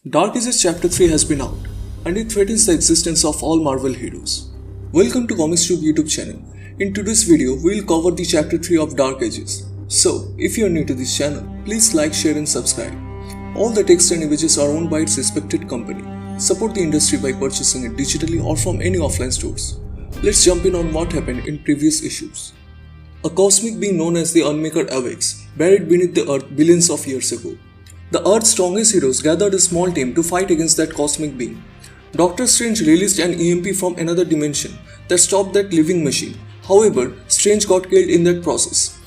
Dark Ages Chapter 3 has been out, and it threatens the existence of all Marvel heroes. Welcome to ComicsTube YouTube channel. In today's video, we will cover the Chapter 3 of Dark Ages. So, if you are new to this channel, please like, share and subscribe. All the text and images are owned by its respected company. Support the industry by purchasing it digitally or from any offline stores. Let's jump in on what happened in previous issues. A cosmic being known as the Unmaker awakes, buried beneath the earth billions of years ago. The Earth's strongest heroes gathered a small team to fight against that cosmic being. Doctor Strange released an EMP from another dimension that stopped that living machine. However, Strange got killed in that process.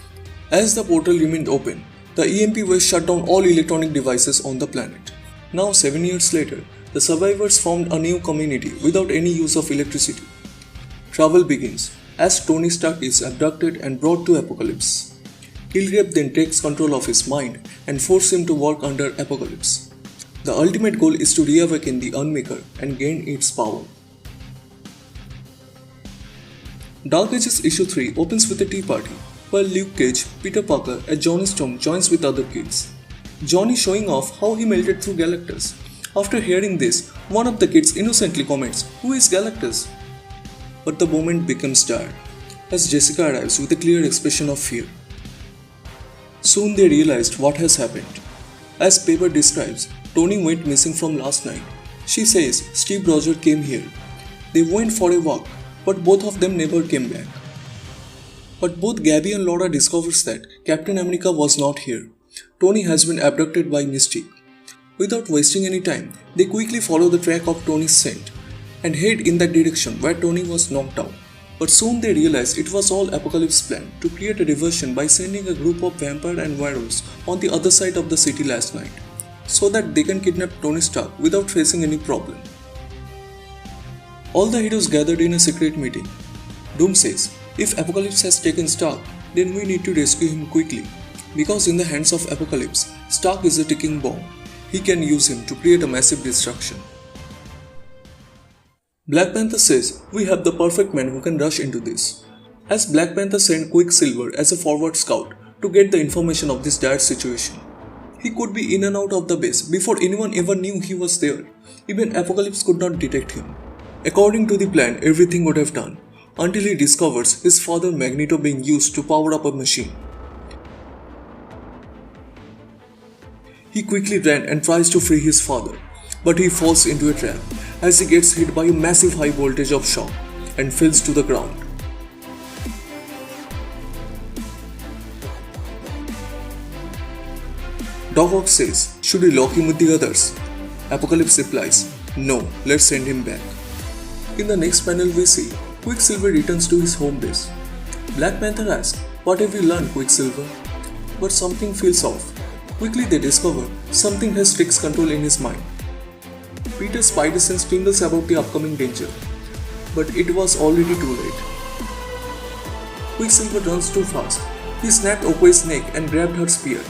As the portal remained open, the EMP waves shut down all electronic devices on the planet. Now, 7 years later, the survivors formed a new community without any use of electricity. Trouble begins as Tony Stark is abducted and brought to Apocalypse. Killgrave then takes control of his mind and forces him to work under Apocalypse. The ultimate goal is to reawaken the Unmaker and gain its power. Dark Ages Issue 3 opens with a tea party, while Luke Cage, Peter Parker and Johnny Storm joins with other kids. Johnny showing off how he melted through Galactus. After hearing this, one of the kids innocently comments, "Who is Galactus?" But the moment becomes dire, as Jessica arrives with a clear expression of fear. Soon they realized what has happened. As Paper describes, Tony went missing from last night. She says Steve Rogers came here. They went for a walk, but both of them never came back. But both Gabby and Laura discovers that Captain America was not here. Tony has been abducted by Mystique. Without wasting any time, they quickly follow the track of Tony's scent and head in that direction where Tony was knocked out. But soon they realize it was all Apocalypse's plan to create a diversion by sending a group of vampire and werewolves on the other side of the city last night, so that they can kidnap Tony Stark without facing any problem. All the heroes gathered in a secret meeting. Doom says, if Apocalypse has taken Stark, then we need to rescue him quickly, because in the hands of Apocalypse, Stark is a ticking bomb. He can use him to create a massive destruction. Black Panther says, we have the perfect man who can rush into this. As Black Panther sent Quicksilver as a forward scout to get the information of this dire situation. He could be in and out of the base before anyone ever knew he was there. Even Apocalypse could not detect him. According to the plan, everything would have done, until he discovers his father Magneto being used to power up a machine. He quickly ran and tries to free his father, but he falls into a trap as he gets hit by a massive high voltage of shock and falls to the ground. Doc Ock says, should we lock him with the others? Apocalypse replies, no, let's send him back. In the next panel we see, Quicksilver returns to his home base. Black Panther asks, what have you learned, Quicksilver? But something feels off. Quickly they discover something has fixed control in his mind. Peter's spider sense tingles about the upcoming danger, but it was already too late. Quicksilver runs too fast. He snapped Okoye's neck and grabbed her spear.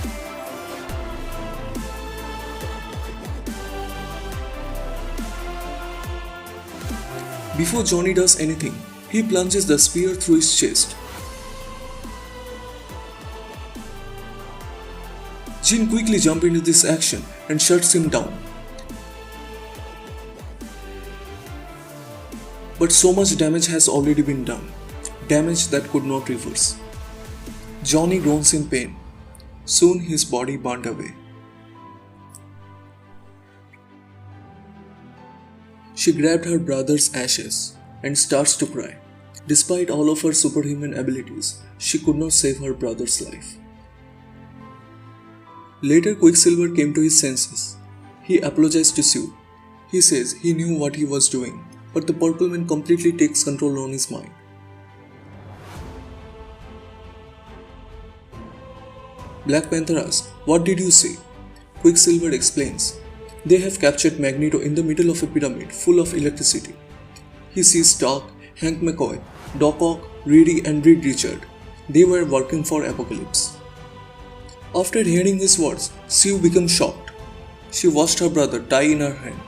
Before Johnny does anything, he plunges the spear through his chest. Jean quickly jumps into this action and shuts him down. But so much damage has already been done, damage that could not reverse. Johnny groans in pain. Soon his body burned away. She grabbed her brother's ashes and starts to cry. Despite all of her superhuman abilities, she could not save her brother's life. Later, Quicksilver came to his senses. He apologized to Sue. He says he knew what he was doing, but the Purple Man completely takes control on his mind. Black Panther asks, what did you say? Quicksilver explains, they have captured Magneto in the middle of a pyramid full of electricity. He sees Stark, Hank McCoy, Doc Ock, Reedy and Reed Richard. They were working for Apocalypse. After hearing his words, Sue becomes shocked. She watched her brother die in her hand.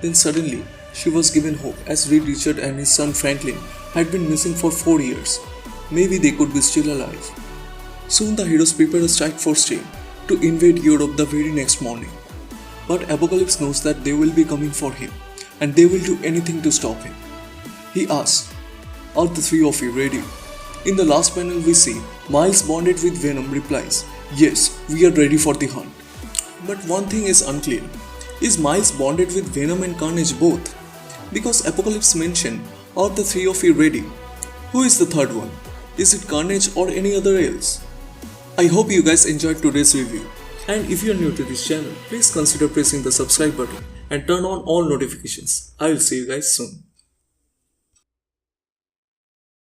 Then suddenly, she was given hope as Reed Richard and his son Franklin had been missing for 4 years. Maybe they could be still alive. Soon the heroes prepare a strike force team to invade Europe the very next morning. But Apocalypse knows that they will be coming for him and they will do anything to stop him. He asks, "Are the three of you ready?" In the last panel we see Miles bonded with Venom replies, "Yes, we are ready for the hunt." But one thing is unclear. Is Miles bonded with Venom and Carnage both? Because Apocalypse mentioned, "Are the three of you ready?" Who is the third one? Is it Carnage or any other else? I hope you guys enjoyed today's review. And if you are new to this channel, please consider pressing the subscribe button and turn on all notifications. I will see you guys soon.